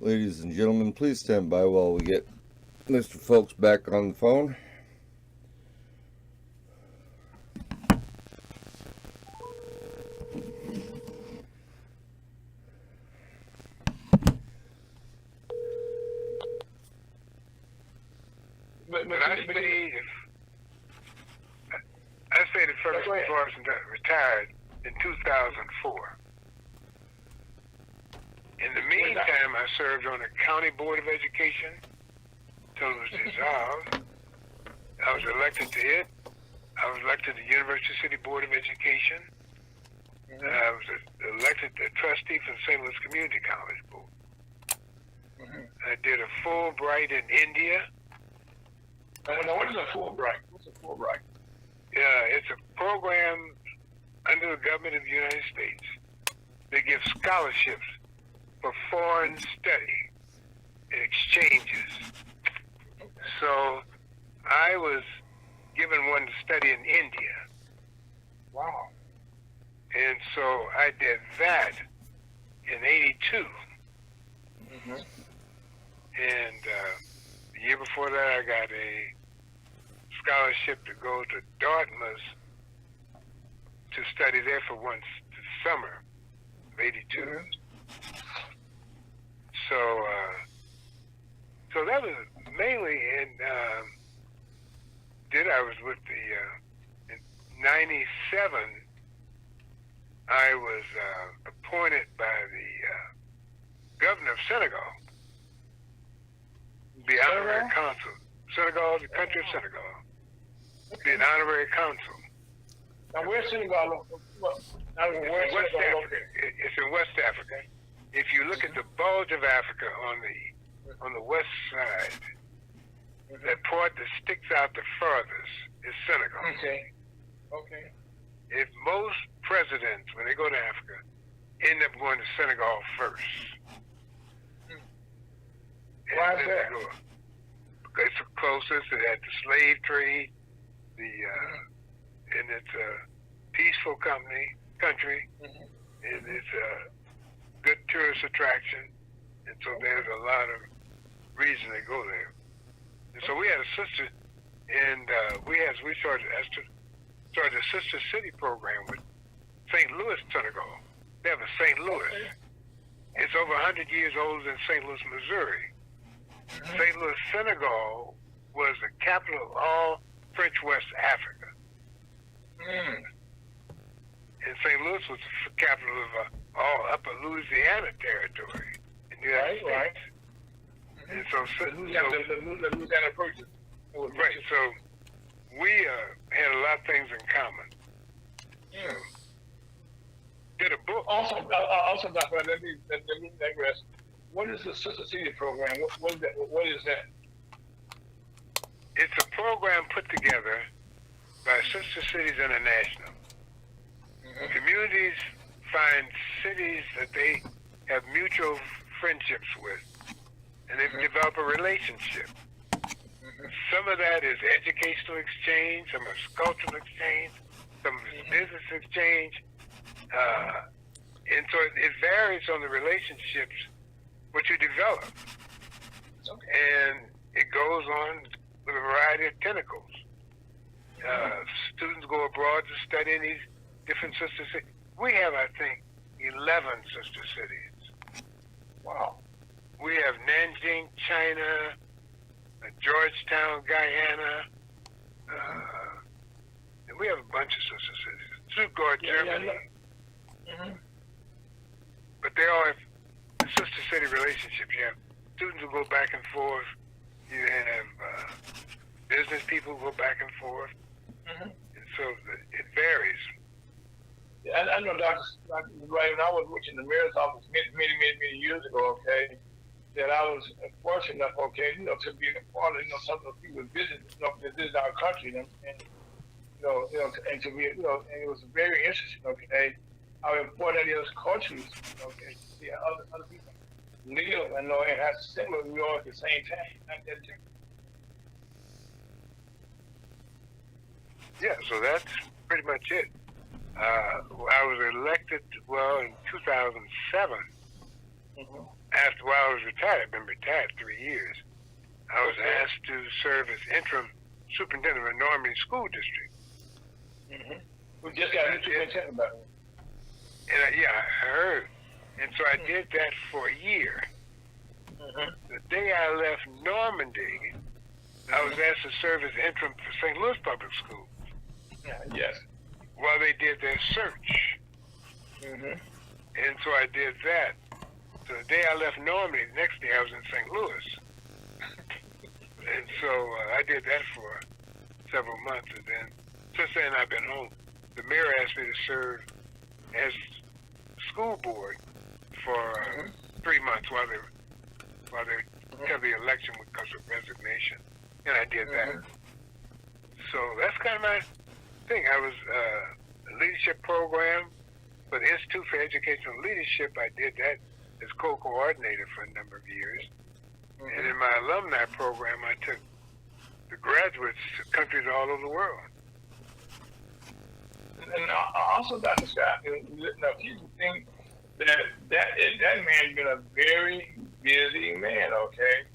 Ladies and gentlemen, please stand by while we get Mr. Folks back on the phone. But I say the first person that retired in 2004. In the meantime, I served on the County Board of Education until it was dissolved. I was elected to it. I was elected to the University City Board of Education. I was elected the trustee for the St. Louis Community College Board. I did a Fulbright in India. Now, what is a Fulbright? What's a Fulbright? Yeah, it's a program under the government of the United States. They give scholarships for foreign study and exchanges. So I was given one to study in India. Wow. And so I did that in '82. And the year before that, I got a scholarship to go to Dartmouth to study there for once this summer of '82. So that was mainly I was with the, in '97, I was appointed by the governor of Senegal, the honorary consul. Senegal, the country of Senegal, be an honorary consul. Now, where's Senegal? West Africa. It's in West Africa. If you look at the bulge of Africa on the west side, that part that sticks out the furthest is Senegal. Okay. If most presidents, when they go to Africa, end up going to Senegal first. Why is that? Because it's the closest. It had the slave trade, and it's a peaceful country, and it's a good tourist attraction, and so there's a lot of reason to go there. And so we had a sister, and we started a sister city program with St. Louis, Senegal. They have a St. Louis. It's over 100 years older than St. Louis, Missouri. St. Louis, Senegal was the capital of all French West Africa. And St. Louis was the capital of all Upper Louisiana territory in the United States. And so Louisiana Purchase. Right, so we had a lot of things in common. Did a book. Also, Dr. Let me digress. What is the Sister City program? What is that? It's a program put together by Sister Cities International. Communities find cities that they have mutual friendships with, and they develop a relationship. Some of that is educational exchange, some is cultural exchange, some is business exchange, and so it varies on the relationships what you develop, and it goes on with a variety of tentacles. Students go abroad to study in these different sister cities. We have, I think, 11 sister cities. Wow. We have Nanjing, China, Georgetown, Guyana, and we have a bunch of sister cities. Stuttgart, Germany. But they all have sister city relationships. You have students who go back and forth. You have business people who go back and forth. And so it varies. Yeah, I know, Dr. Wright, when I was working in the mayor's office many years ago, that I was fortunate enough, to be a part of, some of the people visit our country, and and to be, and it was very interesting, how important it is culturally, to see how other people live and have similar New York at the same time. Not that different. Yeah, so that's pretty much it. I was elected, in 2007. after while I was retired, I've been retired 3 years. I was asked to serve as interim superintendent of a Normandy school district. Mm-hmm. We just got a new superintendent, by the way. And yeah, I heard. And so I did that for a year. Mm-hmm. The day I left Normandy, I was asked to serve as interim for St. Louis Public Schools. Yes. While they did their search. Mm-hmm. And so I did that. So the day I left Normandy, the next day I was in St. Louis. And so I did that for several months. And then, since then, I've been home. The mayor asked me to serve as school board for 3 months while they have the election because of resignation. And I did that. So that's kind of my thing. I was a leadership program for the Institute for Educational Leadership. I did that as co-coordinator for a number of years. And in my alumni program, I took the graduates to countries all over the world. And also, Dr. Scott, now people think that man's been a very busy man, okay?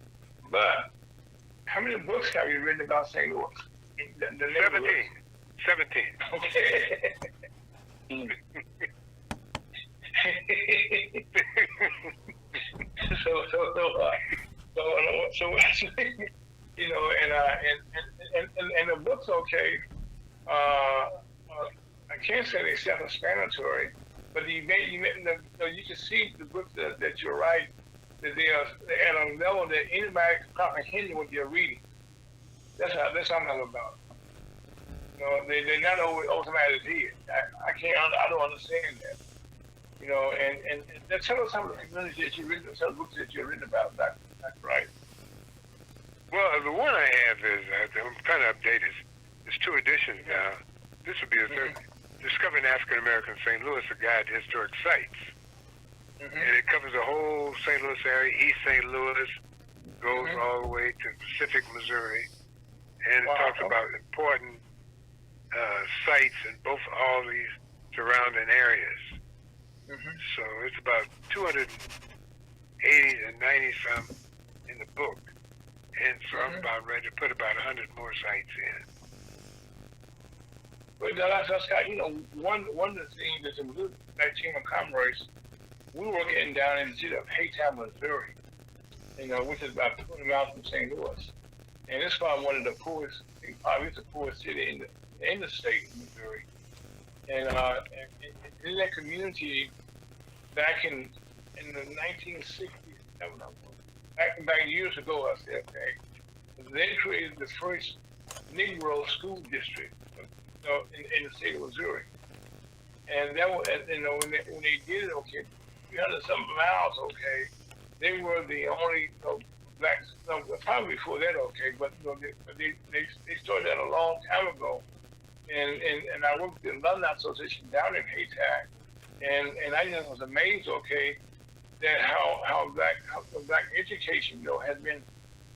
But how many books have you written about St. Louis? 17. Okay. So actually, you know, and the books, okay. I can't say they're self-explanatory, but you can see the books that you write that they are at a level that anybody can comprehend what you're reading. That's how I'm about. You know, they're not automatically here. I don't understand that. You know, and tell us some of the communities that you've written, some of the books that you've written about, Dr. Wright. Well, the one I have is, I'm trying to update it. There's 2 editions now. This would be the third. Discovering African American St. Louis, a guide to historic sites. And it covers the whole St. Louis area, East St. Louis, goes all the way to Pacific, Missouri. And it talks about important sites in all these surrounding areas. So it's about 280 to 90 some in the book. And so I'm about ready to put about 100 more sites in. But Dr. Scott, you know, one of the things that's in that Team of Commerce, we were getting down in the city of Haytown, Missouri, you know, which is about 20 miles from St. Louis. And it's probably one of the poorest, probably the poorest city in the state of Missouri. And in that community, back in the 1960s, back years ago, I said, okay, they created the first Negro school district, you know, in the state of Missouri. And that was, you know, when they did it, okay, 300-something miles, okay, they were the only blacks, no, probably before that, okay, but you know, they started that a long time ago. And I worked with the Alumni Association down in Haytack, and I just was amazed, okay, that how black education, you know, has been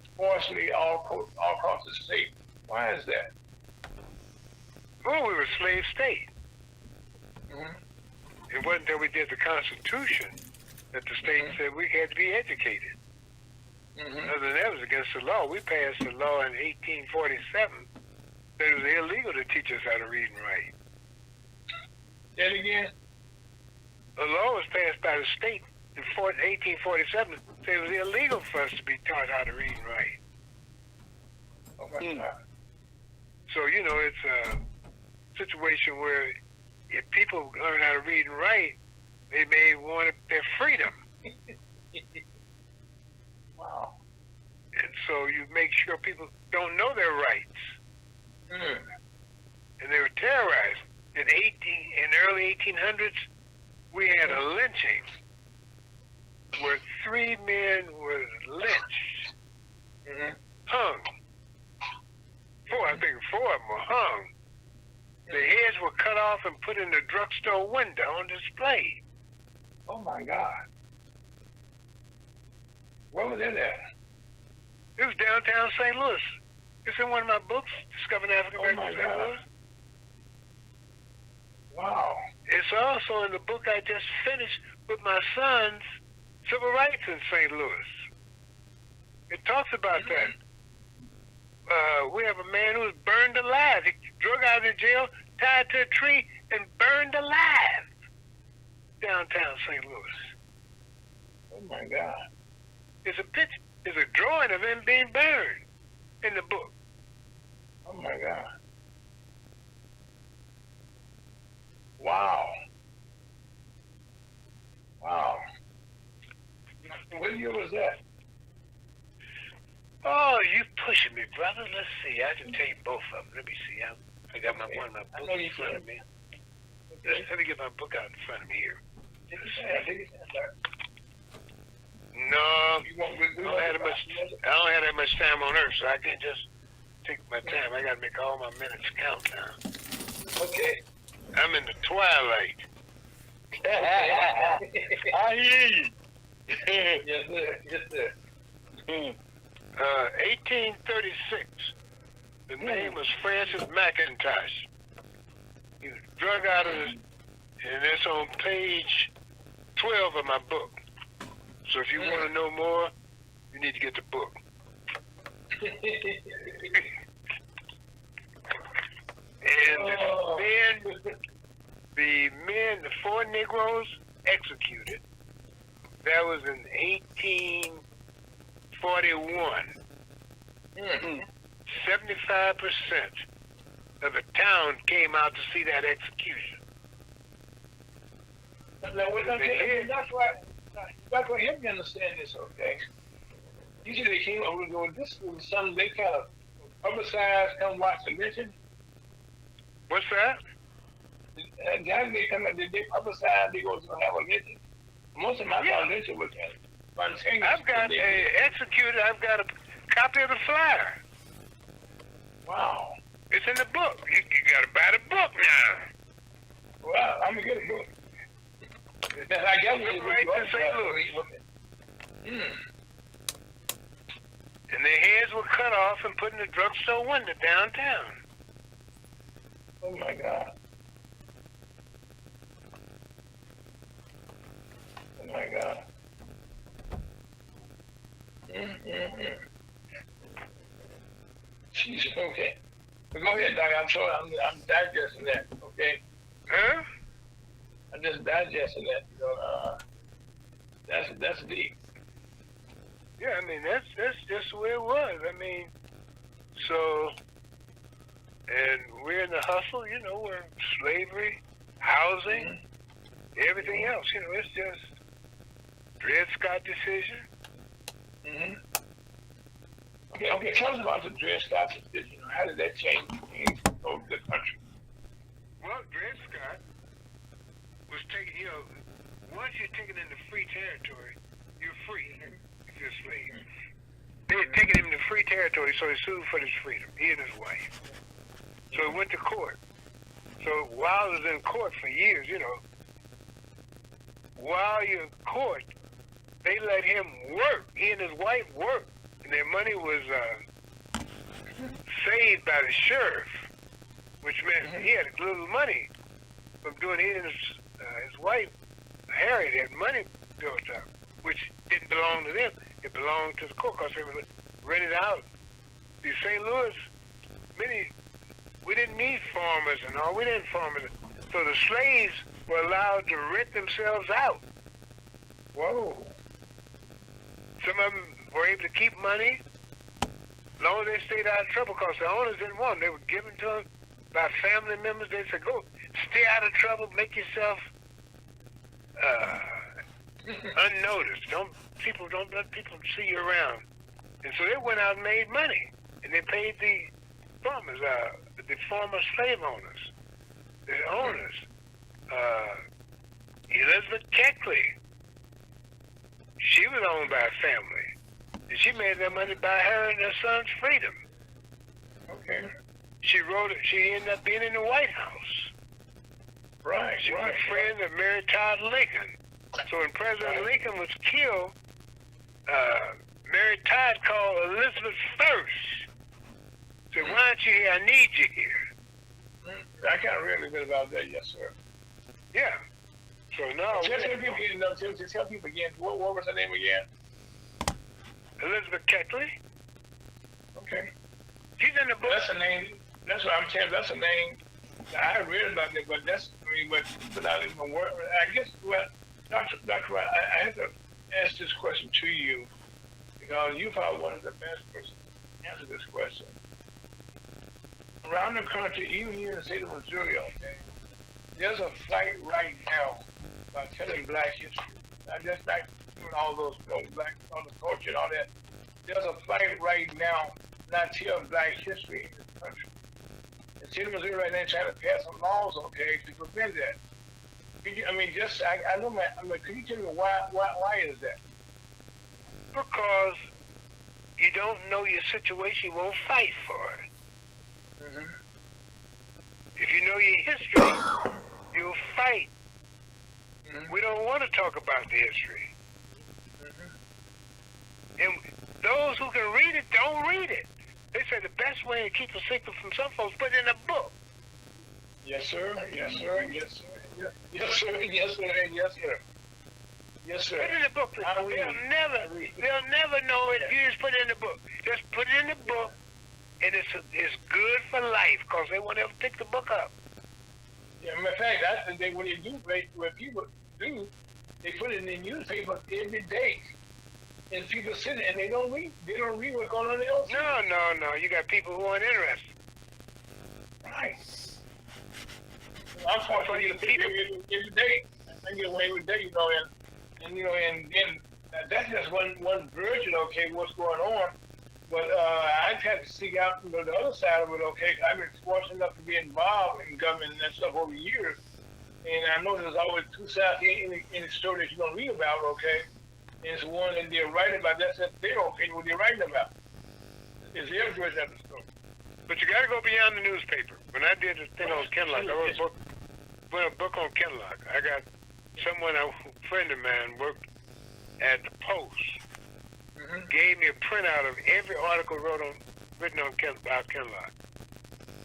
sparsely all across the state. Why is that? Well, we were a slave state. It wasn't until we did the Constitution that the state said we had to be educated. Other than that, it was against the law. We passed a law in 1847 that it was illegal to teach us how to read and write. Say it again? A law was passed by the state in 1847 that it was illegal for us to be taught how to read and write. Oh my God. So, you know, it's a situation where if people learn how to read and write, they may want their freedom. Wow. And so you make sure people don't know their rights. And they were terrorized. In the early 1800s, we had a lynching where 3 men were lynched, hung. I think 4 of them were hung. Their heads were cut off and put in the drugstore window on display. Oh my God. Where was it at? It was downtown St. Louis. It's in one of my books, Discovering African American St. Louis. Wow. It's also in the book I just finished with my sons civil rights in St. Louis. It talks about that. We have a man who was burned alive. He drug out of jail, tied to a tree, and burned alive downtown St. Louis. Oh my God. There's a picture. There's a drawing of him being burned in the book. Oh my God. Wow. Wow. What year was that? Oh, you pushing me, brother. Let's see. I can tell you both of them. Let me see. I got one of my books in front of me. Let me get my book out in front of me here. No, I don't have that much time on earth, so I can't just take my time. I got to make all my minutes count now. Okay. I'm in the twilight. I hear you. Yes, sir. Yes, sir. 1836. The name was Francis McIntosh. He was drug out of his, and that's on page 12 of my book. So if you want to know more, you need to get the book. And the four Negroes executed. That was in 1841. 75% of the town came out to see that execution. Now, that's why help me understand this, okay? Usually they came over doing this was something they kind of publicized, come watch the lynching. What's that? Guys, they come out, they publicize, they go to have a lynching. Most of my lynching was spontaneous. I've got executed, I've got a copy of the flyer. Wow. It's in the book. You got to buy the book now. Well, I'm going to get a book. I guess it's right to St. Louis. And their heads were cut off and put in the drugstore window downtown. Oh my God. Oh my God. Jesus, okay. But go ahead, Doc. I'm digesting that, okay? Huh? I'm just digesting that. You know, that's deep. Yeah, I mean that's just the way it was. I mean, so, and we're in the hustle. You know, we're in slavery, housing, everything else. You know, it's just Dred Scott decision. Okay. Tell us about the Dred Scott decision. How did that change things over the country? Well, Dred Scott was taking, you know, once you're taken into free territory, you're free if you're a slave. They had taken him to free territory, so he sued for his freedom, he and his wife. So he went to court. So while he was in court for years, you know, while you're in court, they let him work. He and his wife worked, and their money was saved by the sheriff, which meant he had a little money from doing. He and his wife, Harriet, had money built up, which didn't belong to them. It belonged to the court because they were rented out. See, St. Louis, we didn't need farmers and all. We didn't farmers. So the slaves were allowed to rent themselves out. Whoa. Some of them were able to keep money as long as they stayed out of trouble because the owners didn't want them. They were given to them by family members. They said, go, stay out of trouble, make yourself unnoticed. Don't let people see you around. And so they went out and made money. And they paid the farmers, the former slave owners, the owners. Elizabeth Keckley, she was owned by a family. And she made that money by her and her son's freedom. Okay. She ended up being in the White House. Right, She was a friend of Mary Todd Lincoln. So when President Lincoln was killed, Mary Todd called Elizabeth first. Said, why aren't you here? I need you here. I can't read a bit about that, yes, sir. Yeah. So now, Tell people again. No, tell people again. What was her name again? Elizabeth Keckley. Okay. She's in the book. That's a name. That's what I'm telling you. That's a name. I read about it, but that's, I mean, but I didn't even work. I guess, well, Dr. Wright, I have to ask this question to you because you probably one of the best persons to answer this question. Around the country, even here in the state of Missouri, okay, there's a fight right now about telling black history. Not just like doing all those, black on the culture and all that. There's a fight right now not tell black history in this country. The state of Missouri right now trying to pass some laws, okay, to prevent that. I know, man. Can you tell me why is that? Because you don't know your situation, you won't fight for it. Mm-hmm. If you know your history, you'll fight. Mm-hmm. We don't want to talk about the history. Mm-hmm. And those who can read it, don't read it. They say the best way to keep a secret from some folks, put it in a book. Yes, sir. Yes, sir. Yes, sir. Yes, sir. Yes, sir. Yes, sir. Yes, sir. Put it in the book. They'll never know it if you just put it in the book. Just put it in the book, and it's good for life because they won't ever pick the book up. Yeah, matter of fact, that's the thing when you do, what people do, they put it in the newspaper every day. And people sit and they don't read what's going on else. No. You got people who aren't interested. Right. I'm talking to people every day. I get away with that, and then that's just one version, okay, what's going on. But I've had to seek out the other side of it, okay. I've been fortunate enough to be involved in government and that stuff over the years. And I know there's always two sides in the story that you're going to read about, okay. And it's one that they're writing about. That's their opinion, what they're writing about. It's their version of the story. But you got to go beyond the newspaper. When I did the thing on Kenlock, I wrote a book on Kenlock. I got a friend of mine worked at the Post. Mm-hmm. Gave me a printout of every article written about Kenlock.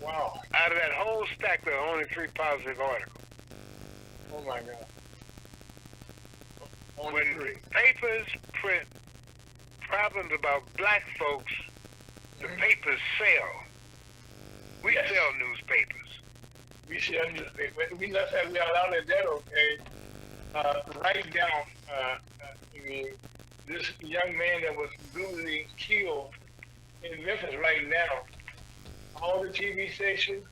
Wow. Out of that whole stack, there are only 3 positive articles. Oh, my God. When papers print problems about black folks, the papers sell. We sell newspapers. We sell newspapers. We not have we allowed that, okay. Right down, this young man that was brutally killed in Memphis right now. All the TV stations,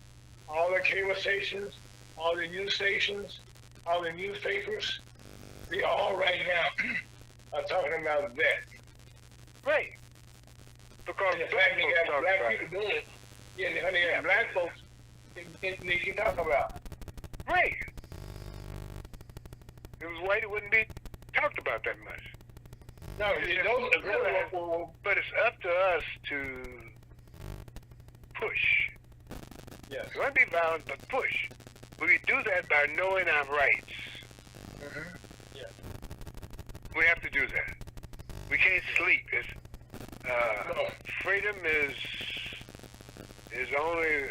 all the cable stations, all the news stations, all the newspapers, they all right now are talking about that. Right. Because and the fact they got black people doing it, they got black folks they can talk about. Right. If it was white, it wouldn't be talked about that much. No, but it's up to us to push. Yes. We want to be violent, but push. We do that by knowing our rights. Mm-hmm. Yeah. We have to do that. We can't sleep. Freedom is only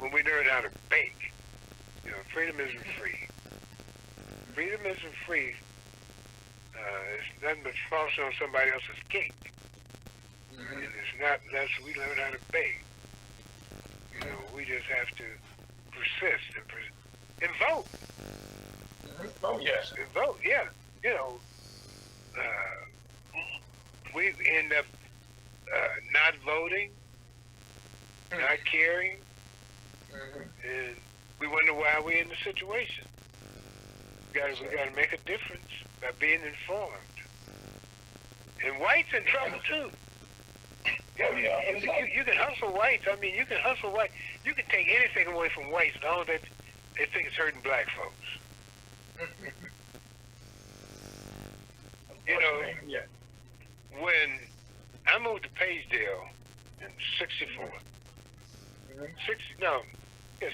when we learn how to bake. Freedom isn't free. Freedom isn't free. It's nothing but frosting on somebody else's cake. Mm-hmm. And it's not unless we learn how to bake. We just have to persist and vote. Mm-hmm. Oh, yes. And vote, yeah. We end up not voting, not caring, and we wonder why we're in the situation. We got to make a difference by being informed. And whites in trouble too. You can hustle whites. You can hustle whites. You can take anything away from whites as long as they think it's hurting black folks. When I moved to Paysdale in 64.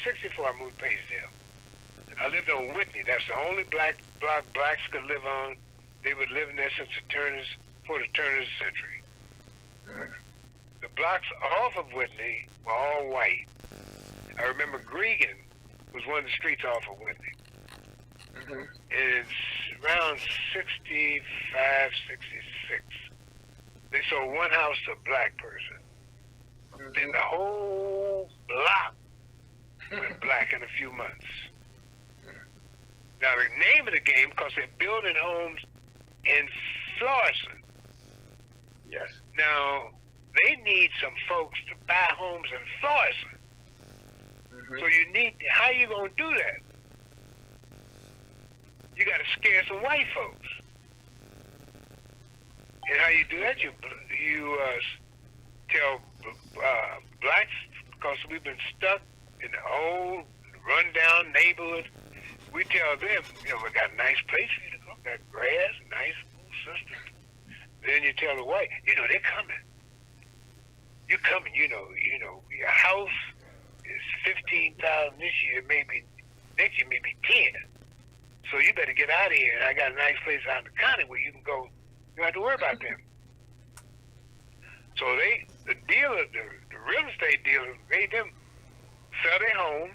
64 I moved to Paysdale. I lived on Whitney. That's the only block blacks could live on. They were living there since the turn of the century. The blocks off of Whitney were all white. I remember Gregan was one of the streets off of Whitney. It's around 65, 66. They sold one house to a black person. Then the whole block went black in a few months. Now, the name of the game, because they're building homes in Florissant. Yes. Now, they need some folks to buy homes in Florissant. So you need, how you going to do that? You got to scare some white folks. And how you do that, you tell blacks, because we've been stuck in the old, run-down neighborhood. We tell them, you know, we got a nice place for you to go, got grass, nice school system. Then you tell the white, you know, they're coming. You're coming, you know, your house is $15,000 this year, maybe next year, maybe 10. So you better get out of here. And I got a nice place out in the county where you can go. You don't have to worry about them. So the dealer, the real estate dealer, made them sell their home,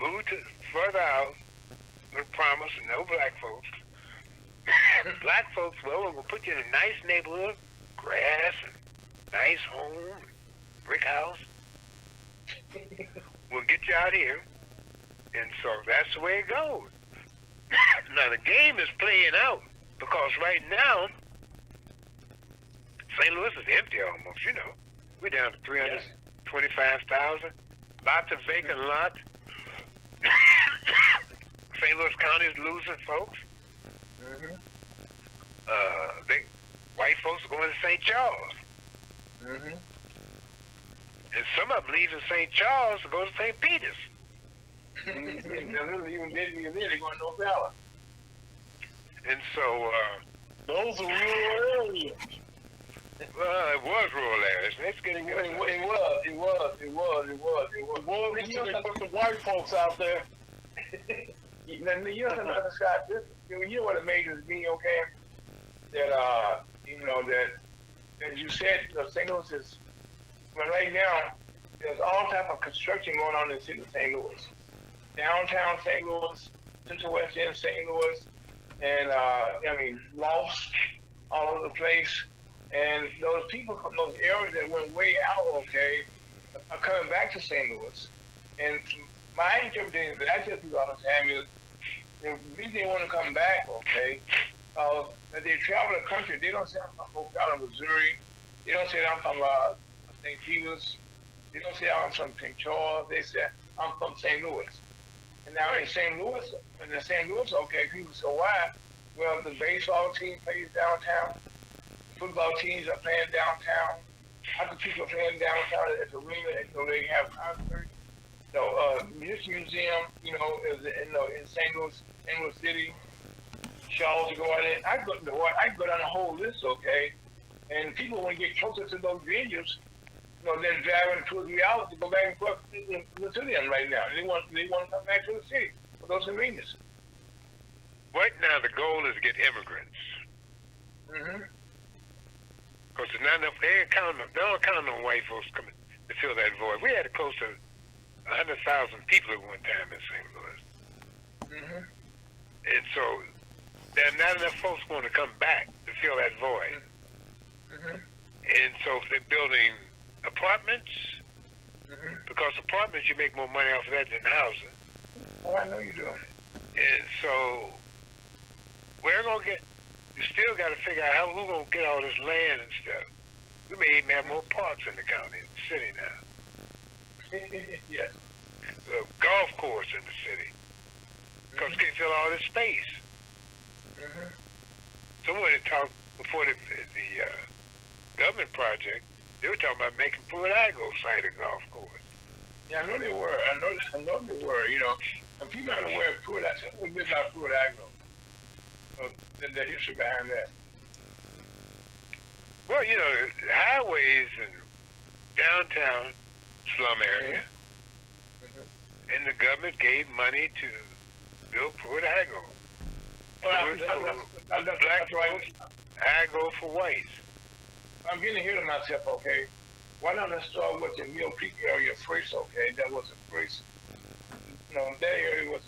move to further out, with a promise, and no black folks. Black folks, well, we'll put you in a nice neighborhood, grass, and nice home, brick house. We'll get you out here. And so that's the way it goes. Now, the game is playing out because right now, St. Louis is empty almost, you know. We're down to 325,000. Lots of vacant lots. St. Louis County is losing folks. White folks are going to St. Charles. And some of them leaving St. Charles to go to St. Peter's. Even they're going to Ocala. And so, those are rural areas. well, it was rural areas. It's getting good. It was. Well, they put the white folks out there. You know, Scott, you know what amazes me, okay? That, you know, that as you said, St. Louis is, well, right now, there's all type of construction going on in the city of St. Louis. Downtown St. Louis, Central West End St. Louis, and, I mean, lofts all over the place. And those people from those areas that went way out, okay, are coming back to St. Louis. And my interpretation that I tell people all the time is the reason they want to come back, okay, that they travel the country, they don't say I'm from Ocala, Missouri. They don't say I'm from St. Peter's. They don't say I'm from St. Charles. They say I'm from St. Louis. And now in St. Louis, okay, people say, why? Well, the baseball team plays downtown. Football teams are playing downtown. Other people are playing downtown at the arena, so they have concerts. So, this museum, you know, is in St. Louis City. Charles to go out there. I go down the whole list, okay? And people want to get closer to those venues. You know, they're driving 2 or 3 hours to go back and forth to them right now. They want to come back to the city for those conveniences. Right now, the goal is to get immigrants. Because there's not enough, they don't count on white folks coming to fill that void. We had close to 100,000 people at one time in St. Louis. And so, there are not enough folks going to come back to fill that void. And so, if they're building apartments, because apartments, you make more money off of that than housing. Oh, I know you do. And so, we're going to get, you still got to figure out who's going to get all this land and stuff. We may even have more parks in the county, in the city now. Yes. A golf course in the city. Because you can't fill all this space. Someone had talked before the government project, they were talking about making Pruitt-Igoe site a golf course. Yeah, I know they were. I know they were, you know. And people aren't aware of Pruitt-Igoe. I said, what is about Pruitt-Igoe? The history behind that. Well, you know, highways and downtown slum area, and the government gave money to build Pruitt-Igoe. Black folks, Igoe for whites. I'm getting ahead of myself, okay? Why not let's start with the Mill Creek area first, okay? That was the first that area was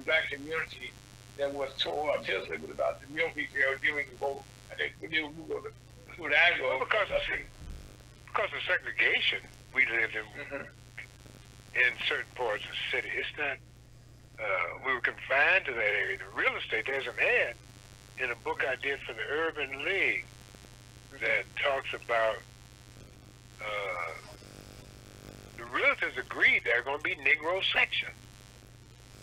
black community that was so artistic about the young people giving the vote. I think we did go to Fudago. Well, because of segregation, we lived in certain parts of the city. It's not. We were confined to that area. The real estate. There's an ad in a book I did for the Urban League that talks about the realtors agreed there are going to be Negro sections,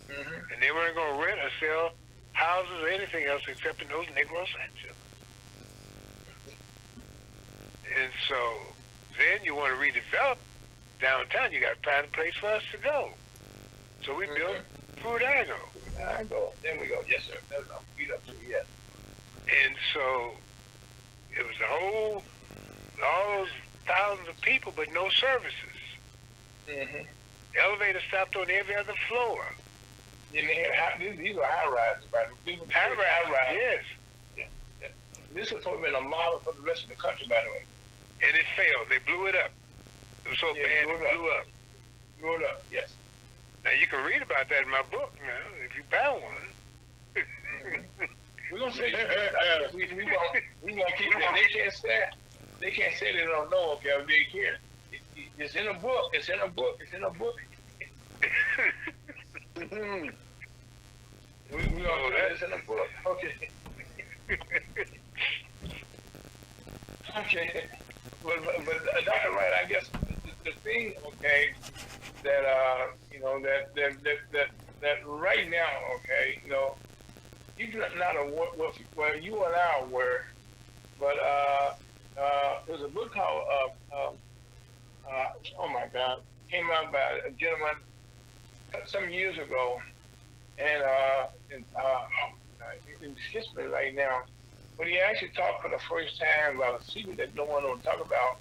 and they weren't going to rent or sell houses or anything else except in those Negro sections. And so then you want to redevelop downtown, you got to find a place for us to go. So we built Fudago. There we go. Yes, sir. That's our feet up to yes. And so it was all those thousands of people, but no services. Elevator stopped on every other floor. And these are high rises, right? High rise, yes. Yeah. This has probably been a model for the rest of the country, by the way. And it failed. They blew it up. It was so bad it blew up. Blew it up, yes. Now you can read about that in my book now, if you buy one. We're gonna say we gonna keep that. They can't say they don't know, okay, or they can. It's in a book. It's in a book. It's in a book. We gonna say it's in a book. Okay. Okay. But Dr. Wright, I guess the thing, okay, that that right now, okay, you're not aware, well, you and I are aware, but there's a book called oh my God, came out by a gentleman some years ago, and it escapes me right now. But he actually talked for the first time about a secret that no one will talk about.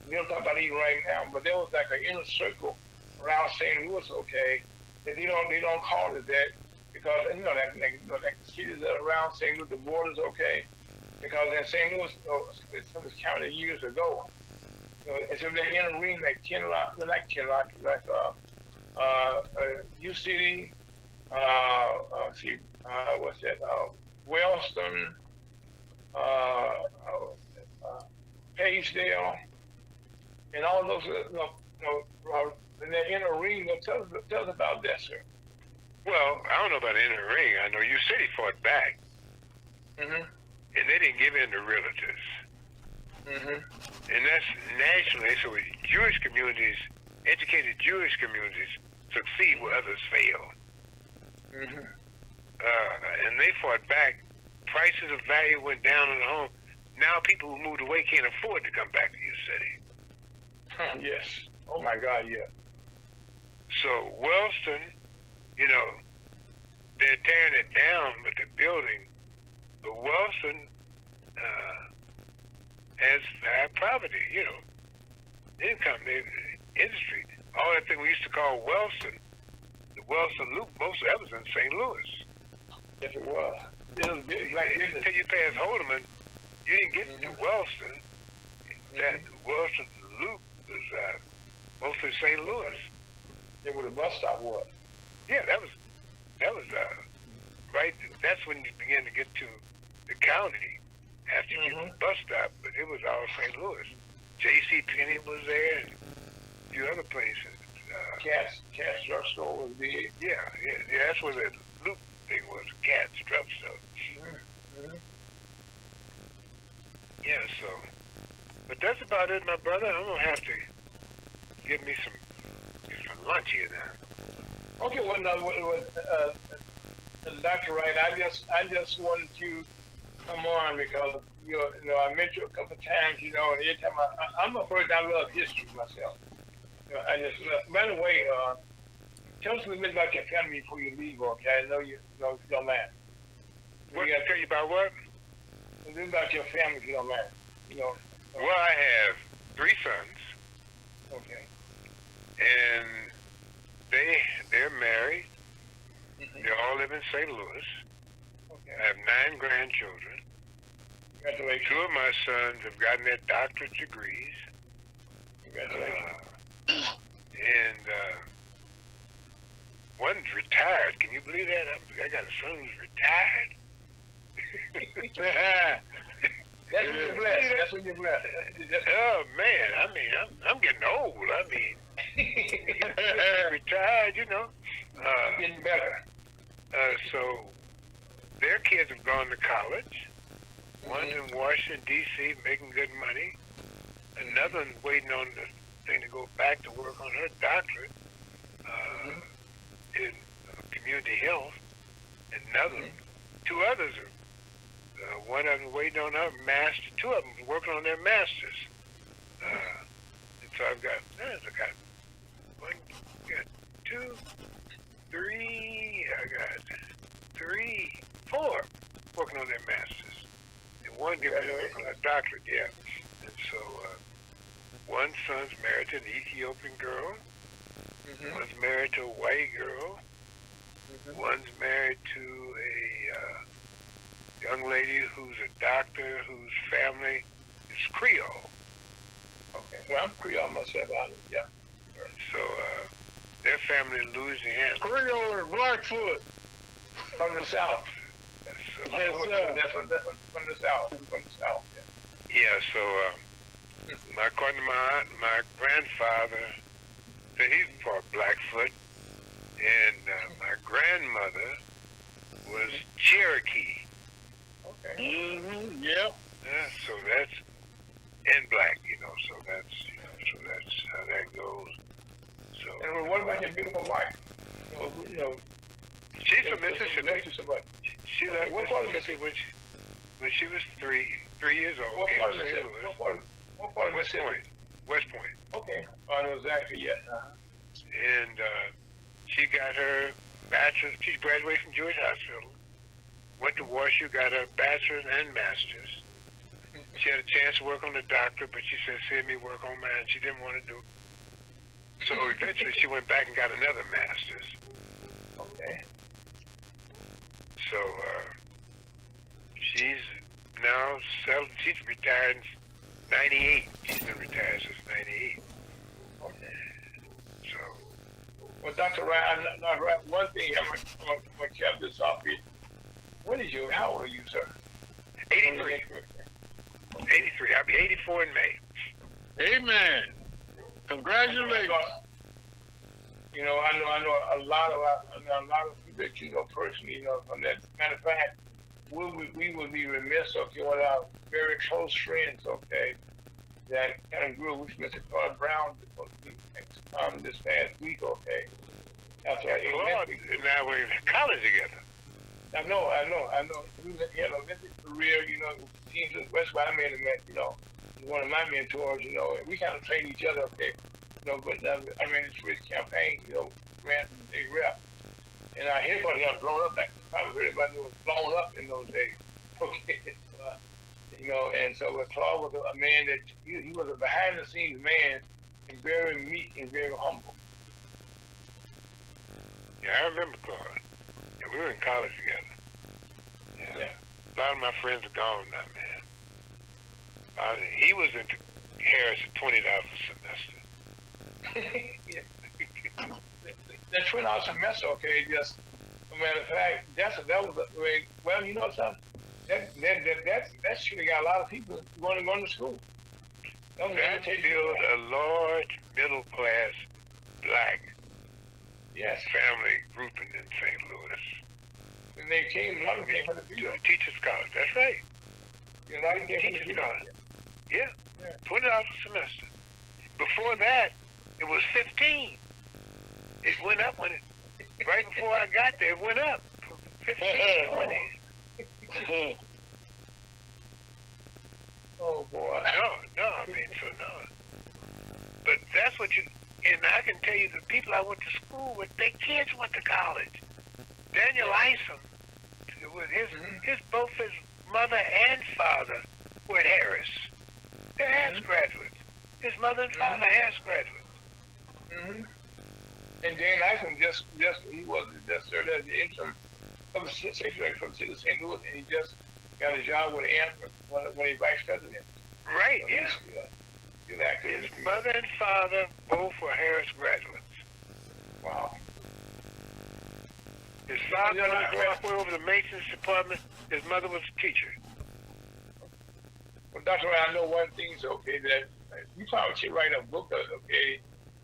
We don't talk about it even right now, but there was like an inner circle around St. Louis, okay, that they don't call it that because like the cities that are around St. Louis, the borders, okay, because in St. Louis, it was counted years ago. It's in the inner ring, like U City, what's that? Wellston. Paysdale, and all those, in that inner ring. Tell us about that, sir. Well, I don't know about the inner ring. I know U City fought back, and they didn't give in to realtors. And that's nationally. So Jewish communities, educated Jewish communities, succeed where others fail. And they fought back. Prices of value went down in the home. Now people who moved away can't afford to come back to your city. Yes. Oh my God, yeah. So Wellston, they're tearing it down, but they're building. But Wellston has high poverty, income, industry. All that thing we used to call Wellston, the Wellston Loop, most of that was in St. Louis. Yes, it was. Until you pass Holdeman, you didn't get to Wellston. That Wellston Loop was mostly St. Louis. Yeah, where the bus stop was. Yeah, that was right. That's when you begin to get to the county after you get to the bus stop. But it was all St. Louis. J.C. Penney was there, and a few other places. Cat's drugstore was big. Yeah. That's where the Loop thing was. Cat's drugstore. Yeah, so, but that's about it, my brother. I'm gonna have to get me some lunch here now. Okay, well, Dr. Wright, I just wanted to come on because I met you a couple of times, and every time I'm a person I love history myself. I just by the way, tell us a little bit about your family before you leave, okay? I know you don't mind. What can I tell you about what? A little about your family if you don't mind. Well, I have 3 sons. Okay. And they're married. They all live in St. Louis. Okay. I have 9 grandchildren. Congratulations. 2 of my sons have gotten their doctorate degrees. Congratulations. And son's retired. Can you believe that? I got a son who's retired. That's when you're blessed. That's when you're blessed. Oh man, I mean, I'm getting old. I mean, retired, you know. Getting better. So their kids have gone to college. One's in Washington D.C. making good money. Another one's waiting on the thing to go back to work on her doctorate in community health. Another, two others are. One of them waiting on her master. Two of them working on their masters. And so I've got one, got two, three. I got three, four working on their masters, and one getting working on a doctorate. Yeah. And so one son's married to an Ethiopian girl. One's married to a white girl. One's married to a young lady who's a doctor whose family is Creole. Okay. Well, I'm Creole myself. Yeah. So their family in Louisiana. Creole and Blackfoot. From the South. So, That's from the South. From the South. yeah. So according to my grandfather, said he's part Blackfoot, and my grandmother was Cherokee. Okay. Yep. So that's and black, you know. So that's how that goes. So And what about your beautiful wife? You know, she's from Mississippi. She left What part of Mississippi when she was three years old. What came part of to St. Mississippi? Louis. What part of West Mississippi? Point. West Point. Okay. I know exactly. Yes. And she got her bachelor's. She graduated from Jewish Hospital. Went to WashU, got her bachelor's and master's. She had a chance to work on the doctor, but she said, "Send me work on mine." She didn't want to do it. So eventually, she went back and got another master's. Okay. So she's now settled. She's retired in '98. She's been retired since '98. Okay. So Well, Dr. Ryan, one thing I'm going to cap this off here. What is your, how old are you, sir? 83. 83. I'll be 84 in May. Amen. Congratulations. You know, I know a lot of people that you know personally. You know, from that matter of fact, we would be remiss, okay, with our very close friends, okay, that kind of grew. We Mr. Claude Brown this past week, okay. After Claude and I were in college together. I know. We had an Olympic career, you know, teams in West I met him at, you know, one of my mentors, you know, and we kind of trained each other, okay. You know, but I ran this Swiss campaign, you know, ran a rep. And our headquarters got blown up back. Probably everybody was blown up in those days. Okay. You know, and so Claude was a man that, he was a behind the scenes man and very meek and very humble. Yeah, I remember Claude. Yeah, we were in college together. Yeah. A lot of my friends are gone now, man. He was in Harris at $20 a semester. Yeah. That $20 semester, okay, just, as a matter of fact, that was a way, well, you know something? That should have got a lot of people going to school. That built a large middle class black family grouping in St. Louis. And they came, a lot of them came from the field. Teachers college, that's right. You know, they came from the Teachers field. college. Yeah, $20 a semester. Before that, it was 15. It went up right before I got there, it went up. 15, 20. Oh boy. No, I mean, so no. But that's what and I can tell you the people I went to school with, their kids went to college. Daniel Isom, with both his mother and father were at Harris. They're Harris graduates. His mother and father are Harris graduates. And Dan Isom he served as the interim of the secretary from the city of St. Louis, and he just got a job with when he vice president. Right, So yeah. His mother and father both were Harris graduates. Wow. block halfway over the maintenance department. His mother was a teacher. Well, that's why I know one thing is okay that you probably should write a book, okay,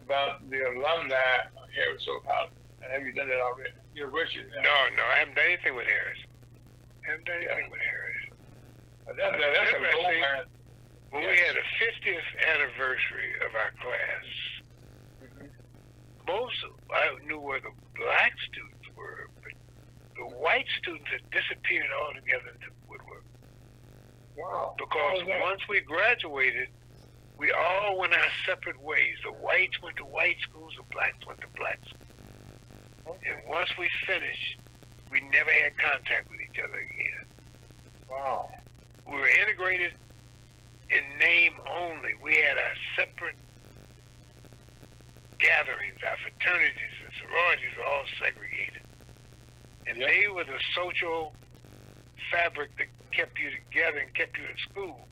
about the alumni of Harris College. Have you done that already? University. No, I haven't done anything with Harris. Haven't done anything with Harris. That's a gold mine. When we had the 50th anniversary of our class, most I knew where the black students were, but the white students had disappeared altogether into the woodwork. Wow. Because once we graduated, we all went our separate ways. The whites went to white schools, the blacks went to black schools. And once we finished, we never had contact with each other again. Wow. We were integrated in name only. We had our separate gatherings. Our fraternities and sororities were all segregated. And they were the social fabric that kept you together and kept you in school.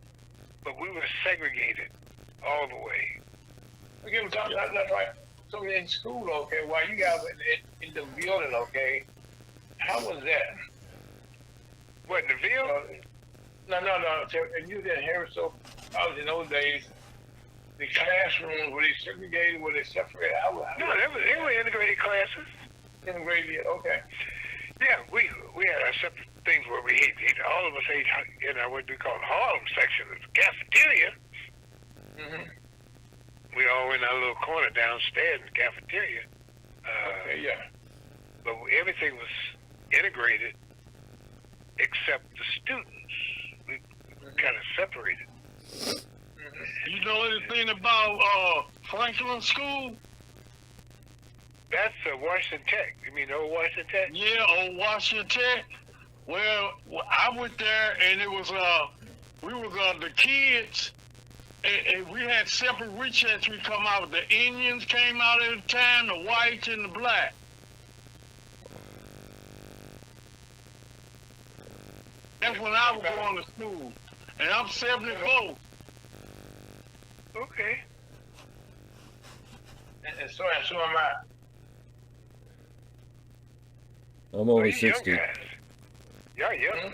But we were segregated all the way. Okay, that's right. So in school, okay, while you guys were in the building, okay, how was that? What, in the field? No. And you did Harris College in those days. The classrooms, were they segregated? Were they separated? No, they were integrated classes. Integrated, okay. Yeah, we had our separate things where we all of us ate in our what we call Harlem section of the cafeteria. Mm-hmm. We all were in our little corner downstairs in the cafeteria. Okay, yeah. But everything was integrated except the students. We kind of separated. You know anything about Franklin School? That's Washington Tech. You mean old Washington Tech? Yeah, on Washington Tech. Well, I went there and it was we was the kids, and we had separate recess. We come out. The Indians came out at the time, the whites and the black. That's when I was going to school, and I'm 74. Okay. And so am I. I'm only you young 60. guys. Y'all young.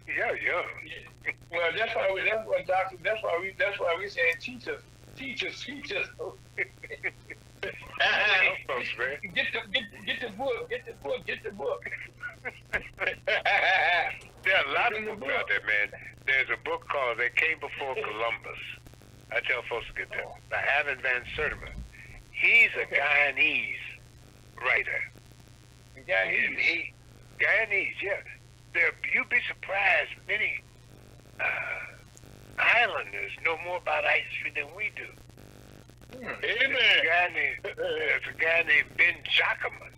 Y'all young. Well, that's why we saying teachers. Folks, man. Get the book. There are a lot of books out there, man. There's a book called They Came Before Columbus. I tell folks to get that. By Ivan Van Sertima. He's a Guyanese writer. Guyanese, yeah. You'd be surprised. Many islanders know more about history than we do. Amen. There's a guy named Ben Jacquemin.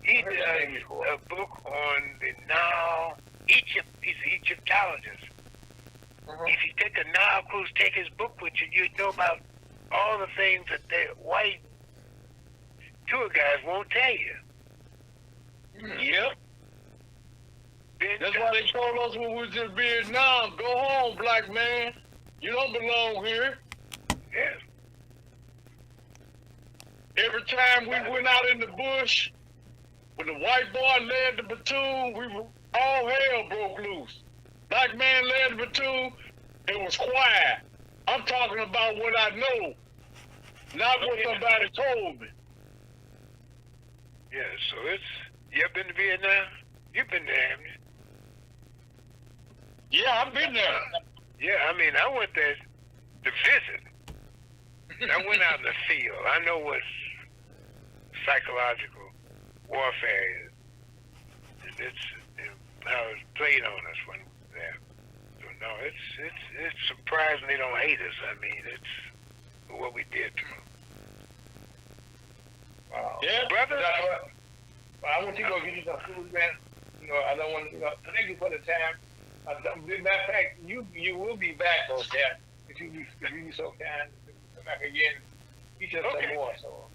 He did a book on the Nile, Egypt. He's an Egyptologist. If you take a Nile cruise, take his book with you, you'd know about all the things that the white tour guides won't tell you. Yep. That's why they told us when we was in Vietnam, go home, black man. You don't belong here. Yeah. Every time we went out in the bush, when the white boy led the platoon, all hell broke loose. Black man led the platoon, it was quiet. I'm talking about what I know, not what somebody told me. Yeah, so you ever been to Vietnam? You've been there, haven't you? Yeah, I've been there. Yeah, I mean, I went there to visit. I went out in the field. I know what psychological warfare is. It's how it's played on us when we're there. So no, it's surprising they don't hate us. I mean, it's what we did to them. Wow. Yeah, brother. I want you to go get you some food, man. You know, I don't want to. Thank you for the time. Matter of fact, you will be back, okay? If you be so kind to come back again, teach us some more. So.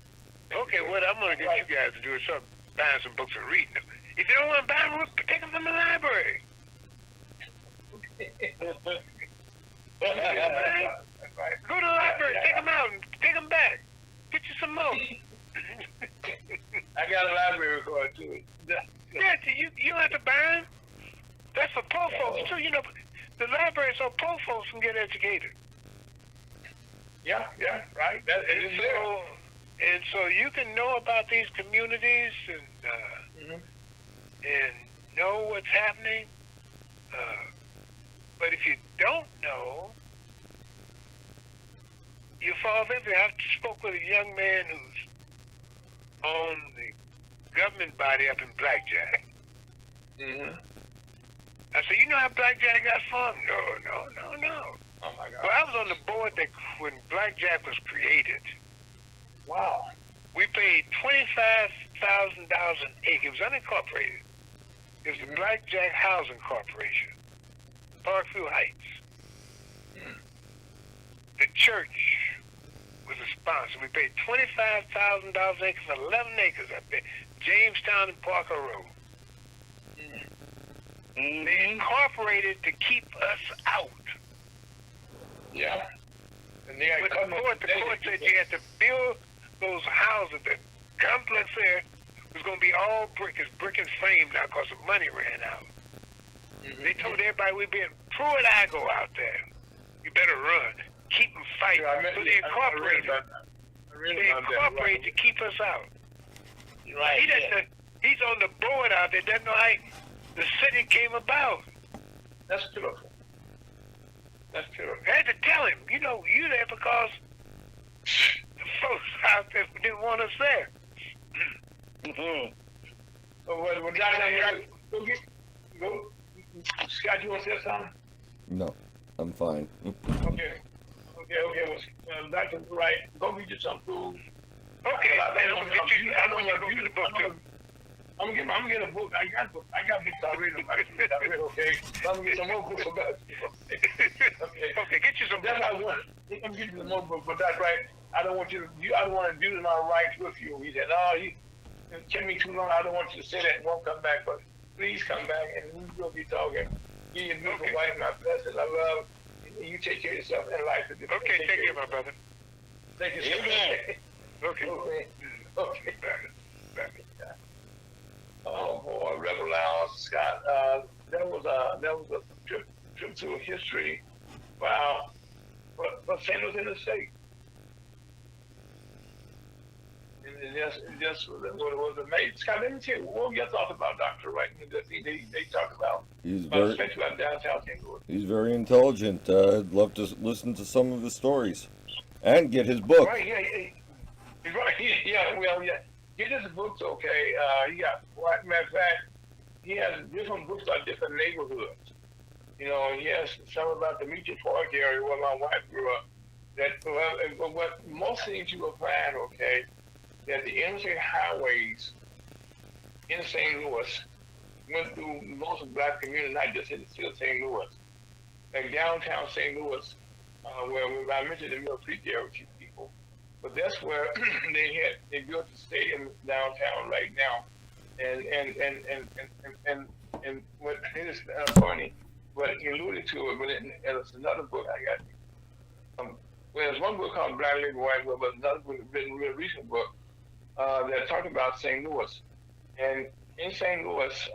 Okay, what I'm going to get you guys to do is start buying some books and reading them. If you don't want to buy them, take them from the library. Go to the library, take them out and take them back. Get you some more. I got a library card too. Yeah, you don't have to burn. That's for poor folks too. You know, the library so poor folks can get educated. Yeah, right. That is there. And so you can know about these communities and know what's happening. But if you don't know, you fall victim. I spoke with a young man who's on the government body up in Blackjack. I said, you know how Blackjack got formed? No. Oh my God. Well, I was on the board that when Blackjack was created. Wow. We paid $25,000 an acre. It was unincorporated. It was the Blackjack Housing Corporation, Parkview Heights. The church was a sponsor. We paid $25,000 an acre for 11 acres up there, Jamestown and Parker Road. They incorporated to keep us out. Yeah. And But the court said you had to build those houses. The complex there was going to be all brick. It's brick and frame now because the money ran out. They told everybody we'd be in Pruitt I go out there. You better run. Keep them fighting. So they incorporated. They incorporated to keep us out. Right. He's on the board out there. Doesn't know how the city came about. That's beautiful. That's beautiful. I had to tell him, you know, you there because the folks out there didn't want us there. Well, go. Scott, you want to say something? No, I'm fine. Okay. Well, Dr. Wright, go get you some food. Okay, man, I'm gonna go to the book too. I'm gonna get a book. I got books I read. Okay. I'm gonna get some more books about it. Okay, get you some. That's what I want. I'm gonna get you some more books, but that's right. I don't want I don't want to do my rights with you. He said, no, you kept me too long. I don't want you to say that and won't come back, but please come back and we'll be talking. You your beautiful wife, my blessings. I love. You take care of yourself in life. Okay, take care, my brother. Thank you, sir. Okay. Back. Oh boy, Rebel Lounge, Scott. That was a trip to history. Wow. But St. Louis in the state. And just what was amazing. Scott, let me tell you, what your thoughts about Dr. Wright? They talk about, especially about downtown St. Louis. He's very intelligent. I'd love to listen to some of his stories and get his book. Right, yeah. Get his books, okay. Matter of fact, he has different books about different neighborhoods. You know, he has some about the Meacham Park area where my wife grew up. What most things you will find, okay, that the interstate highways in St. Louis went through most of the black community, not just in the city of St. Louis. Like downtown St. Louis, where I mentioned the Mill Creek area with people, but that's where they built the stadium downtown right now, and what it is funny, but he alluded to it, but it's another book I got. There's one book called Black Labor White Book, but another book, written real recent book, that talked about St. Louis, and in St. Louis,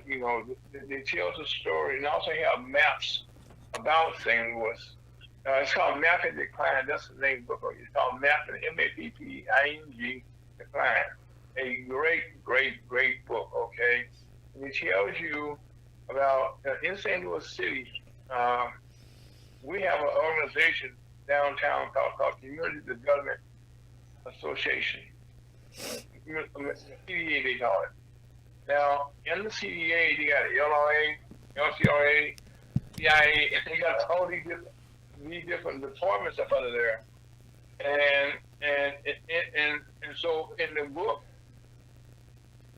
you know, they tell the story, and also have maps about St. Louis. It's called Map in Decline. That's the name of the book. It's called Map in MAPPING Decline. A great book. Okay, and it tells you about in St. Louis City. We have an organization downtown called Community Development Association. CDA they call it. Now in the CDA they got LRA, LCRA, CIA, and they got all these different departments up under there. And so in the book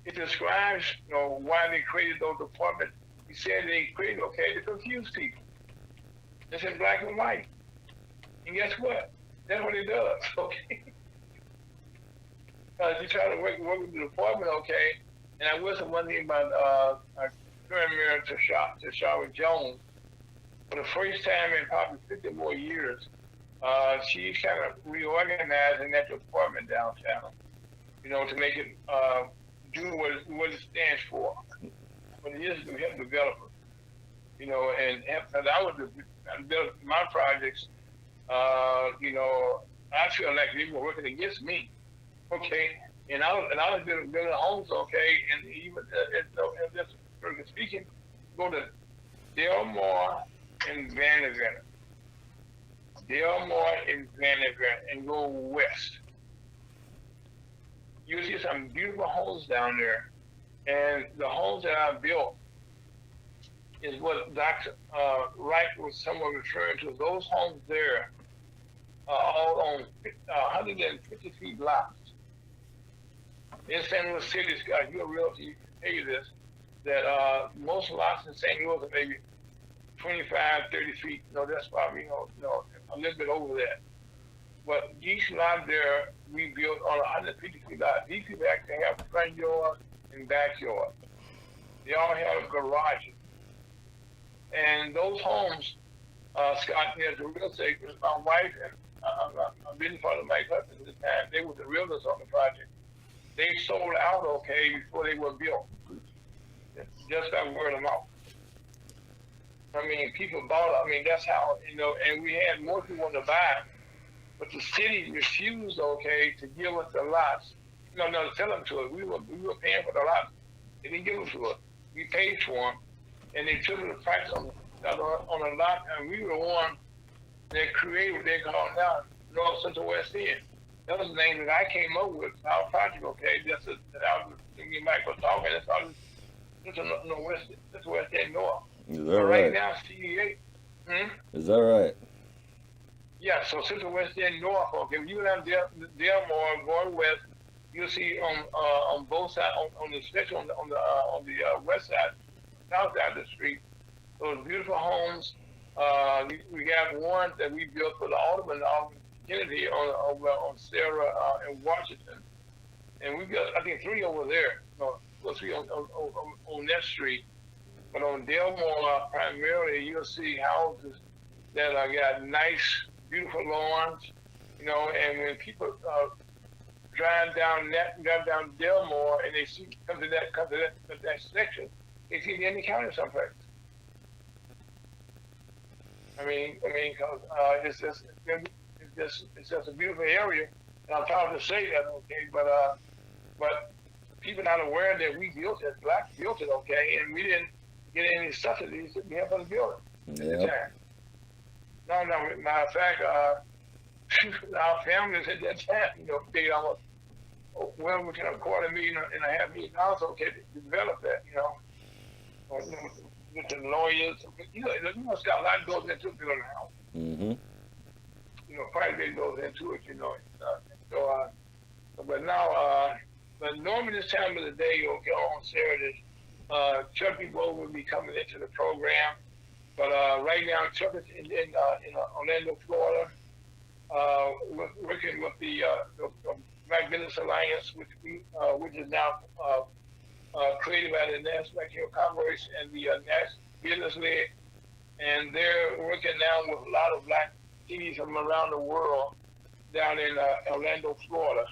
it describes, you know, why they created those departments. He said they created, okay, to confuse people. It's in black and white. And guess what? That's what it does, okay? You try to work with the department, okay? And I will say one thing about current mayor Tashara Jones. For the first time in probably 50 more years, she's kind of reorganizing that department downtown. to make it do what it stands for. What it is to help developers, and help. Because I was developing my projects, I feel like they were working against me, okay? And I was building homes, okay? And even just speaking, go to Delmar and Vanderbilt. Delmar and Vanderbilt, and go west. You see some beautiful homes down there, and the homes that I built is what Dr. Wright was somewhat referring to. Those homes there are all on 150 feet lots. In San Luis City, Scott, you're a realtor, you can tell you this, that most lots in St. Louis are maybe 25, 30 feet. That's probably, a little bit over that. But each lot there, we built on 150 feet lot. These people actually have front yard and backyard. They all have garages. And those homes, Scott, as a real estate, my wife and my business partner, Mike Hudson, at the time, they were the realtors on the project. They sold out, okay, before they were built, just by word of mouth. I mean, people bought. I mean, that's how, and we had more people want to buy, but the city refused, okay, to give us the lots. No, sell them to us. We were paying for the lots. They didn't give them to us. We paid for them, and they took the price on a lot, and we were the one that created what they call now North Central West End. That was the name that I came up with, our project, okay? That's me and Mike were talking. That's all. That's West End North. Is that right? Right now, CEA. Is that right? Yeah, so Central West End North, okay, when you go down Delmar going west, you'll see on both sides, on the especially on the west side, south side of the street, those beautiful homes. We got one that we built for the Alderman Kennedy on Sarah in Washington, and we got I think 3 over there. No, 3 on that street. But on Delmar, primarily, you'll see houses that got nice, beautiful lawns, and when people drive down Delmar and they see come to that section, they see the Indian County someplace. I mean, cause it's just a beautiful area, and I'm proud to say that, okay. But people not aware that we built it, blacks built it, okay, and we didn't get any subsidies to help us build it at the time. No, matter of fact, our families at that time, paid almost well within $250,000 and $500,000, okay, to develop that, with the lawyers, Scott, a lot goes into building a house. Mm-hmm. Quite a bit goes into it, but now, but normally this time of the day, okay, on Saturdays, Chuck people will be coming into the program, but right now Chuck is in Orlando, Florida, working with the Black Business Alliance, which is now created by the National Congress and the National Business League, and they're working now with a lot of black cities from around the world down in Orlando, Florida,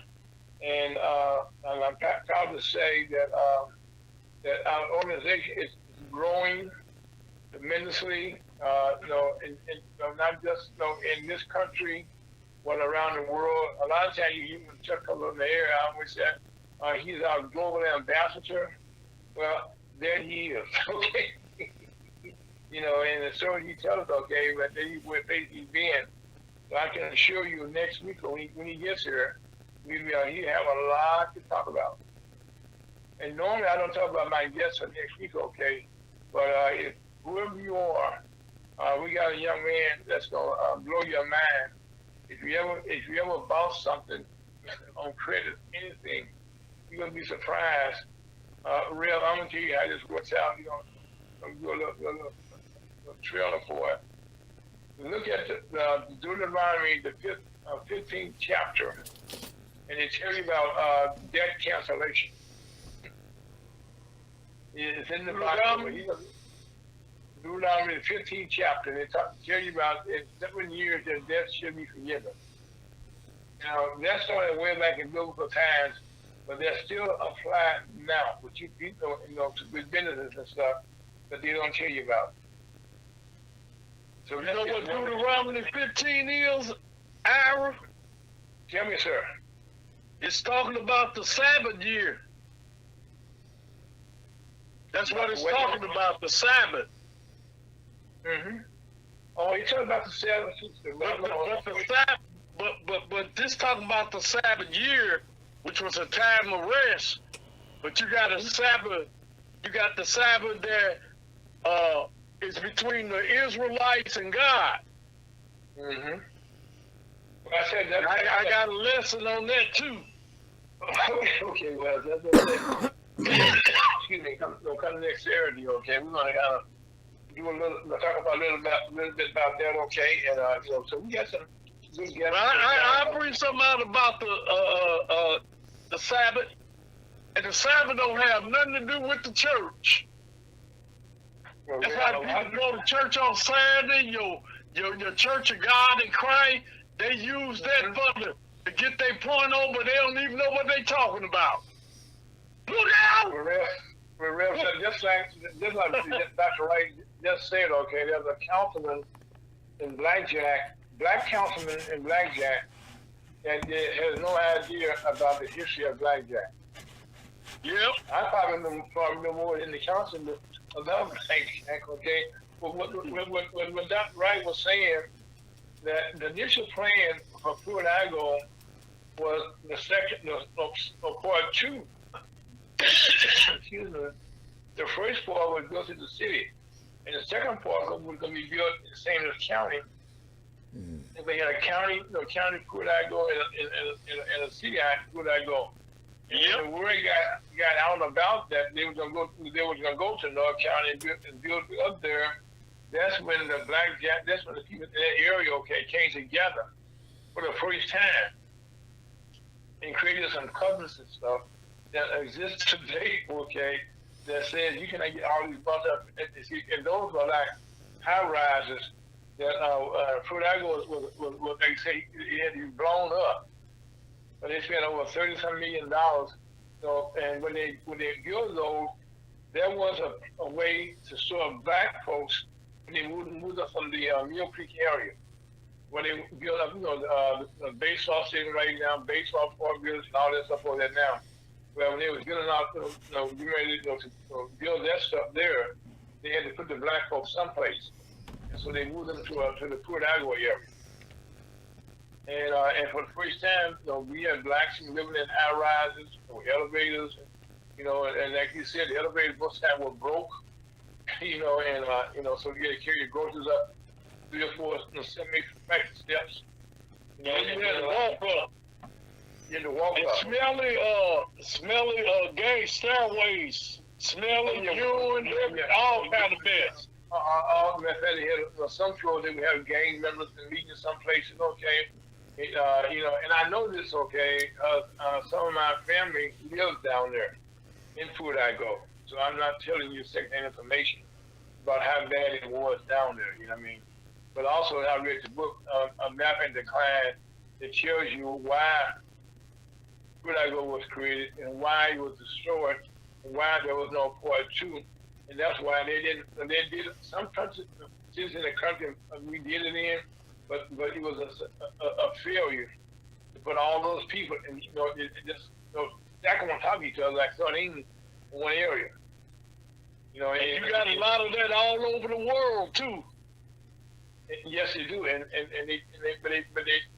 and I'm proud to say that our organization is growing tremendously. Not just in this country, but around the world. A lot of times you when Chuck comes on the air, I always say he's our global ambassador. Well, there he is. Okay. And so he tells us, okay, but where he's been. So I can assure you next week when he gets here, he have a lot to talk about. And normally I don't talk about my guests for next week, okay? But if whoever you are, we got a young man that's gonna blow your mind. If you ever bought something on credit, anything, you're gonna be surprised. I'm gonna tell you how this works out. I'm do a little trailer for it. Look at the Deuteronomy, the 15th chapter, and it tells you about debt cancellation. It's in the Bible. Deuteronomy, the 15th chapter, and it tell you about in 7 years that debt should be forgiven. Now, that's only way back in biblical times but they're still applied now, which you know, to with businesses and stuff, that they don't tell you about. So You know what Deuteronomy 15 is, Ira? Tell me, sir. It's talking about the Sabbath year. That's what it's talking about, the Sabbath. Mm-hmm. Oh, you're talking about the Sabbath. But this talking about the Sabbath year, which was a time of rest. But you got a Sabbath. You got the Sabbath that is between the Israelites and God. Mm-hmm. Well, I said that. I got a lesson on that too. Okay, well, that's excuse me. Come next Saturday, okay? We're gonna do a little, talk about a little bit about that, okay? And you know, so we got some good guests. I'll bring something out about the Sabbath, and the Sabbath don't have nothing to do with the church. Well, That's why people go to church on Saturday. Your Church of God in Christ, they use that to get their point over. They don't even know what they talking about. Look out! Rev, just like Dr. Wright just said, okay, there's a councilman in Black councilman in Blackjack that has no idea about the history of Blackjack. Yep. I probably know more in the council about Blackjack, okay? When Dr. Wright was saying that the initial plan for Puerto Rico was part two. Excuse me. The first part was built in the city, and the second part was going to be built in the same county. And they had a county, county Puerto Rico and a city Puerto Rico. And the word got out about that they were going to go to North County and build up there. That's when the people in that area, okay, came together for the first time and created some covenants and stuff that exists today, okay, that says you cannot get all these bumps up. And those are like high rises that Puerto Rico was they say it had to be blown up. But they spent over $30-some million. So, and when they built those, there was a way to serve black folks when they moved up from the Mill Creek area. When they built up, the baseball stadium right now, baseball park buildings and all that stuff over there now. Well, when they was building out, getting ready to build that stuff there, they had to put the black folks someplace. And so they moved them to the Puerto Rico area. And for the first time, we had blacks living in high rises, elevators, and like you said, the elevators most of the time were broke, so you had to carry your groceries up 3 or 4 semi-traffic steps. You had to walk up. You had to walk up. Smelly gay stairways, smelly urine, all kind of mess. All matter of fact, they had some floors they would have gang members and meeting in some places, okay. And I know this, okay, some of my family lives down there in Puerto Rico. So I'm not telling you secondhand information about how bad it was down there, you know what I mean? But also I read the book, A Map in Decline, that tells you why Puerto Rico was created and why it was destroyed and why there was no part two. And that's why they did some countries in the country we did it in, but it was a failure to put all those people in, just stacking on top of each other like sardines in one area. And you got a lot of that all over the world too. Yes, they do,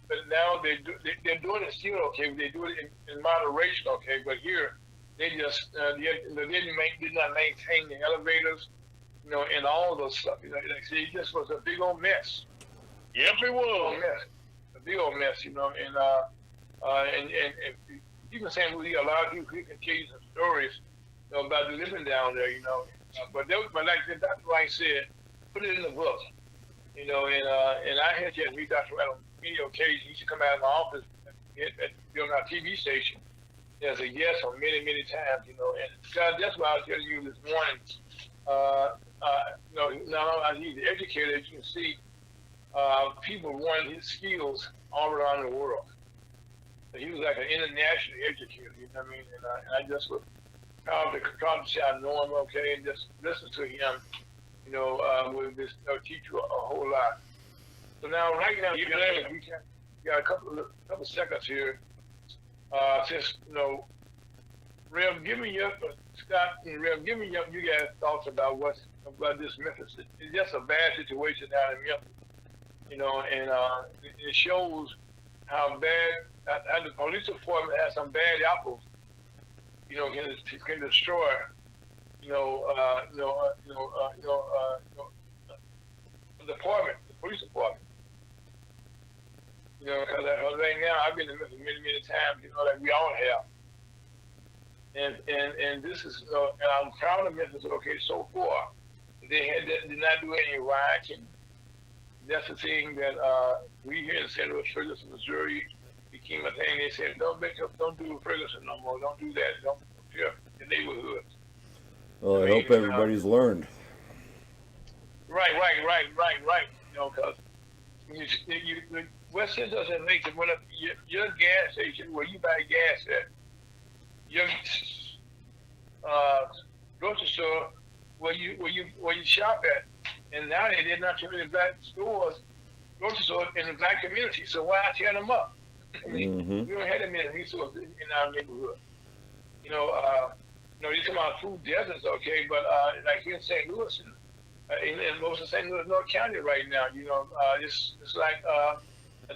but now they're doing it still, okay. They do it in moderation, okay. But here, they just did not maintain the elevators, and all of those stuff. It just was a big old mess. Yep, it was. A big old mess, and even saying a lot of people can tell you some stories, about the living down there, But like Dr. Wright said, put it in the book, and I had to read Dr. Wright on many occasions. He used to come out of my office at our TV station as a guest on many, many times, and God, that's why I was telling you this morning. Now he's educated, as you can see, people wanted his skills all around the world. He was like an internationally educated. You know what I mean? And I just would proud to say I know him, okay, and just listen to him. With this, teach you a whole lot. So now, right now, we got a couple seconds here. Since Rev, give me your Scott and Rev, give me you guys thoughts about about this Memphis. It's just a bad situation down in Memphis, and it shows how bad the police department has some bad apples. Can destroy. The police department. Because right now I've been in Memphis many times. Like we all have. And this is, and I'm proud of Memphis. Okay, so far they did not do any rioting. That's the thing that we here in St. Louis, Ferguson, Missouri, became a thing. They said, don't do Ferguson no more. Don't do that. Don't fear the neighborhoods. Well, I hope everybody's learned. Right. Because West End doesn't make it. When your gas station where you buy gas at, your grocery store where you shop at, and now they're not too many black stores, grocery stores in the black community. So why tear them up? I mean, we don't have that many resources in our neighborhood. You're talking about food deserts, okay, but like here in St. Louis, in most of St. Louis, North County right now, it's like a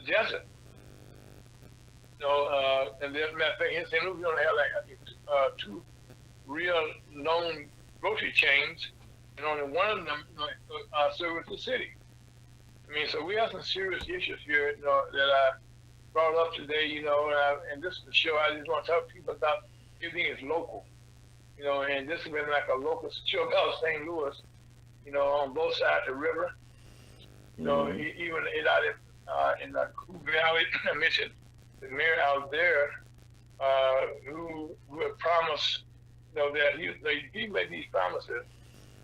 desert. And as a matter of fact, here in St. Louis, we don't have like two real known grocery chains, and only one of them serves the city. I mean, so we have some serious issues here, that I brought up today, and this is the show. I just want to talk to people about everything is local. And this has been like a local show about St. Louis, on both sides of the river. Even in the Cool Valley, I mentioned the mayor out there who had promised, that he made these promises,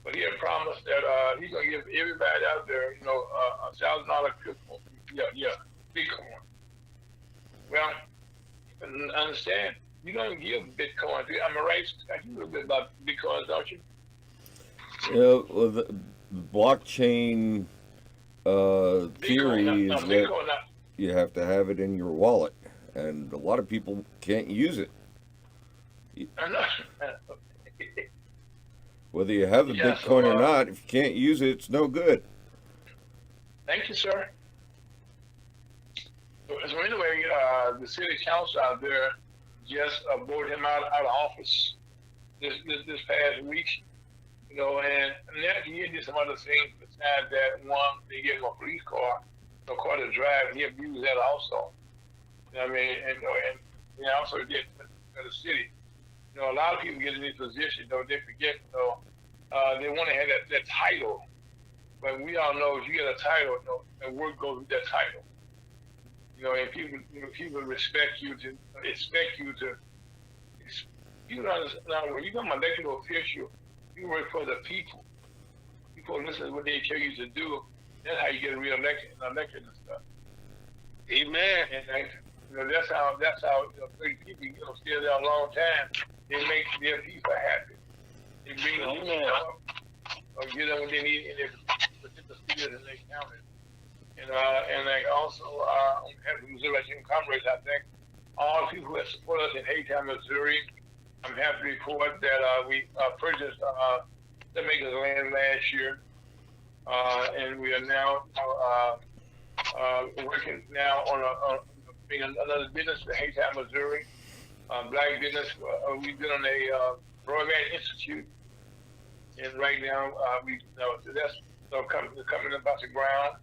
but he had promised that he's going to give everybody out there, $1,000 Bitcoin. Yeah, Bitcoin. Well, understand. You don't give Bitcoin. I'm right. I can a little bit about Bitcoin, don't you? Yeah, well, the blockchain theory is that you have to have it in your wallet, and a lot of people can't use it. Whether you have the Bitcoin or not, if you can't use it, it's no good. Thank you, sir. So anyway, the city council out there just voted him out of office this past week, and then he did some other things besides that. One, they gave him a police car, a car to drive. He abused that also. And he also did for the city. A lot of people get in this position, they forget, they want to have that title. But we all know if you get a title, and work goes with that title. And people respect you to expect you to. You understand, when you become an elected official, you work for the people. People listen to what they tell you to do. That's how you get reelected and stuff. Amen. And that's how people stay there a long time. They make their people happy. They bring them up or give them what they need in their particular cities and they count it. And like also, I'm happy to Missouri Comrades, I think all the people who have supported us in Haytown, Missouri, I'm happy to report that we purchased the Makers land last year, and we are now working now on being another business in Haytown, Missouri, black business. We've been on a Broadband Institute, and right now that's coming up off the ground.